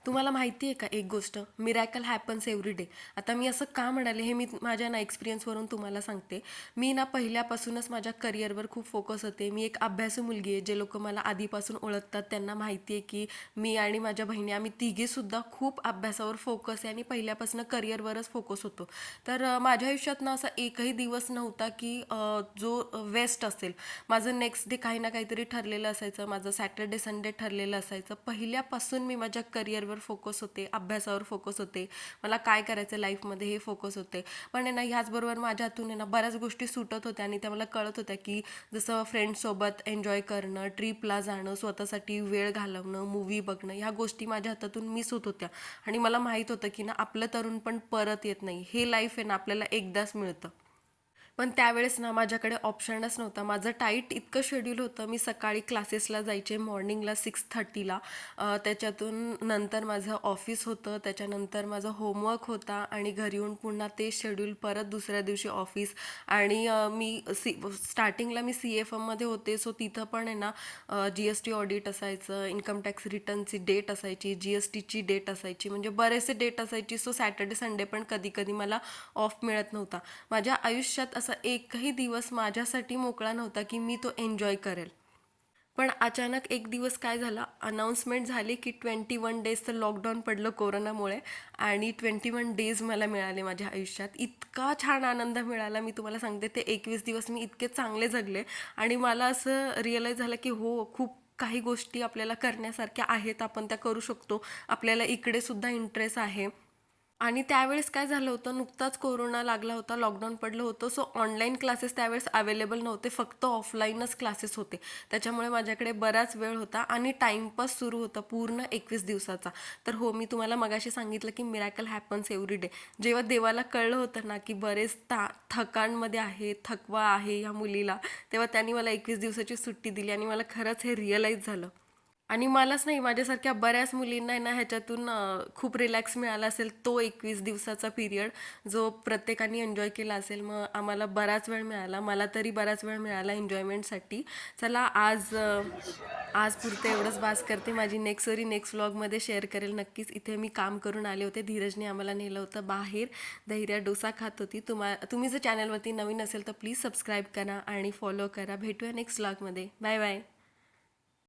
तुम्हाला माहिती आहे का एक गोष्ट, मिरॅकल हॅपन्स एव्हरी डे. आता मी असं का म्हणाले हे मी माझ्या एक्सपिरियन्सवरून तुम्हाला सांगते. मी पहिल्यापासूनच माझ्या करिअरवर खूप फोकस होते. मी एक अभ्यासू मुलगी आहे. जे लोक मला आधीपासून ओळखतात त्यांना माहिती आहे की मी आणि माझ्या बहिणी आम्ही तिघीसुद्धा खूप अभ्यासावर फोकस आहे आणि पहिल्यापासून करिअरवरच फोकस होतो. तर माझ्या आयुष्यात असा एकही दिवस नव्हता की जो वेस्ट असेल. माझं नेक्स्ट डे काही ना काहीतरी ठरलेलं असायचं. माझं सॅटर्डे संडे ठरलेलं असायचं. पहिल्यापासून मी माझ्या करिअरवर फोकस होते, अभ्यासावर फोकस होते, मला काय करायचं लाईफमध्ये हे फोकस होते. पण ह्याचबरोबर माझ्या हातून बऱ्याच गोष्टी सुटत होत्या आणि त्या मला कळत होत्या की जसं फ्रेंड्ससोबत एन्जॉय करणं, ट्रिपला जाणं, स्वतःसाठी वेळ घालवणं, मूवी बघणं, ह्या गोष्टी माझ्या हातातून मिस होत होत्या. आणि मला माहीत होतं की आपलं तरुण पण परत येत नाही. हे लाईफ आहे आपल्याला एकदाच मिळतं. पण त्यावेळेस माझ्याकडे ऑप्शनच नव्हता. माझं टाईट इतकं शेड्यूल होतं. मी सकाळी क्लासेसला जायचे मॉर्निंगला 6:30ला. त्याच्यातून नंतर माझं ऑफिस होतं, त्याच्यानंतर माझं होमवर्क होता आणि घरी येऊन पुन्हा ते शेड्यूल परत दुसऱ्या दिवशी ऑफिस. आणि मी स्टार्टिंगला मी CFMमध्ये होते. सो तिथं पण GST ऑडिट असायचं, इन्कम टॅक्स रिटर्नची डेट असायची, GSTची डेट असायची, म्हणजे बरेचसे डेट असायची. सो सॅटर्डे संडे पण कधी कधी मला ऑफ मिळत नव्हता. माझ्या आयुष्यात असा एकही दिवस माझ्यासाठी मोकळा नव्हता की मी तो एन्जॉय करेल. पण अचानक एक दिवस काय झालं, अनाऊन्समेंट झाली की 21 डेजचं लॉकडाऊन पडलं कोरोनामुळे. आणि 21 डेज मला मिळाले माझ्या आयुष्यात. इतका छान आनंद मिळाला, मी तुम्हाला सांगते. ते 21 दिवस मी इतके चांगले जगले. आणि मला असं रिअलाईज झालं की हो, खूप काही गोष्टी आपल्याला करण्यासारख्या आहेत, आपण त्या करू शकतो. आपल्याला इकडे सुद्धा इंटरेस्ट आहे. आणि त्यावेळेस काय झालं होतं, नुकताच कोरोना लागला होता, लॉकडाऊन पडलं होतं. सो ऑनलाईन क्लासेस त्यावेळेस अवेलेबल नव्हते, फक्त ऑफलाईनच क्लासेस होते. त्याच्यामुळे माझ्याकडे बराच वेळ होता आणि टाईमपास सुरू होता पूर्ण 21 दिवसाचा. तर हो, मी तुम्हाला मगाशी सांगितलं की मिरॅकल हॅपन्स एव्हरी डे. जेव्हा देवाला कळलं होतं की बरेच थकांमध्ये आहे, थकवा आहे ह्या मुलीला, तेव्हा त्यांनी मला 21 दिवसाची सुट्टी दिली आणि मला खरंच हे रिअलाईज झालं. आणि मलाच नाही, माझ्यासारख्या बऱ्याच मुलींना ह्याच्यातून खूप रिलॅक्स मिळाला असेल. तो 21 दिवसाचा पिरियड जो प्रत्येकाने एन्जॉय केला असेल. मग आम्हाला बराच वेळ मिळाला, मला तरी बराच वेळ मिळाला एन्जॉयमेंटसाठी. चला, आज पुरते एवढंच बास करते. माझी नेक्स्ट व्लॉगमध्ये शेअर करेल नक्कीच. इथे मी काम करून आले होते. धीरजने आम्हाला नेलं होतं बाहेर. धैर्या डोसा खात होती. तुम्ही जर चॅनलवरती नवीन असेल तर प्लीज सबस्क्राईब करा आणि फॉलो करा. भेटूया नेक्स्ट व्लॉगमध्ये. Bye bye.